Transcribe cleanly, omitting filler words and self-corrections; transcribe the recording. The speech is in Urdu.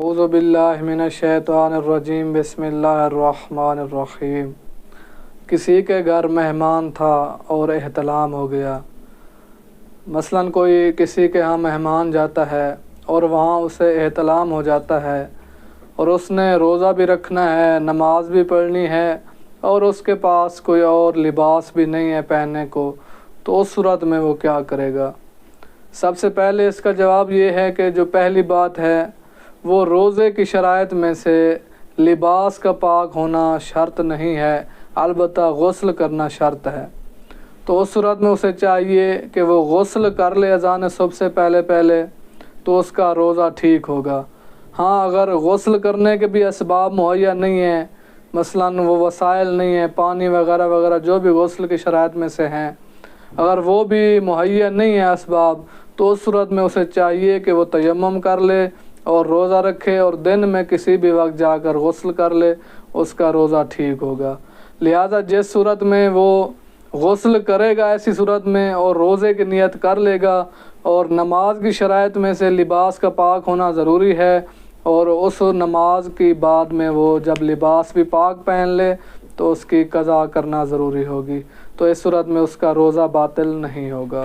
اعوذ باللہ من الشیطان الرجیم بسم اللہ الرحمن الرحیم۔ کسی کے گھر مہمان تھا اور احتلام ہو گیا۔ مثلاً کوئی کسی کے ہاں مہمان جاتا ہے اور وہاں اسے احتلام ہو جاتا ہے اور اس نے روزہ بھی رکھنا ہے، نماز بھی پڑھنی ہے اور اس کے پاس کوئی اور لباس بھی نہیں ہے پہننے کو، تو اس صورت میں وہ کیا کرے گا؟ سب سے پہلے اس کا جواب یہ ہے کہ جو پہلی بات ہے وہ روزے کی شرائط میں سے لباس کا پاک ہونا شرط نہیں ہے، البتہ غسل کرنا شرط ہے۔ تو اس صورت میں اسے چاہیے کہ وہ غسل کر لے اذان صبح سے پہلے تو اس کا روزہ ٹھیک ہوگا۔ ہاں، اگر غسل کرنے کے بھی اسباب مہیا نہیں ہیں، مثلاً وہ وسائل نہیں ہیں، پانی وغیرہ وغیرہ جو بھی غسل کی شرائط میں سے ہیں، اگر وہ بھی مہیا نہیں ہیں اسباب، تو اس صورت میں اسے چاہیے کہ وہ تیمم کر لے اور روزہ رکھے اور دن میں کسی بھی وقت جا کر غسل کر لے، اس کا روزہ ٹھیک ہوگا۔ لہٰذا جس صورت میں وہ غسل کرے گا ایسی صورت میں اور روزے کی نیت کر لے گا اور نماز کی شرائط میں سے لباس کا پاک ہونا ضروری ہے، اور اس نماز کی بعد میں وہ جب لباس بھی پاک پہن لے تو اس کی قضا کرنا ضروری ہوگی، تو اس صورت میں اس کا روزہ باطل نہیں ہوگا۔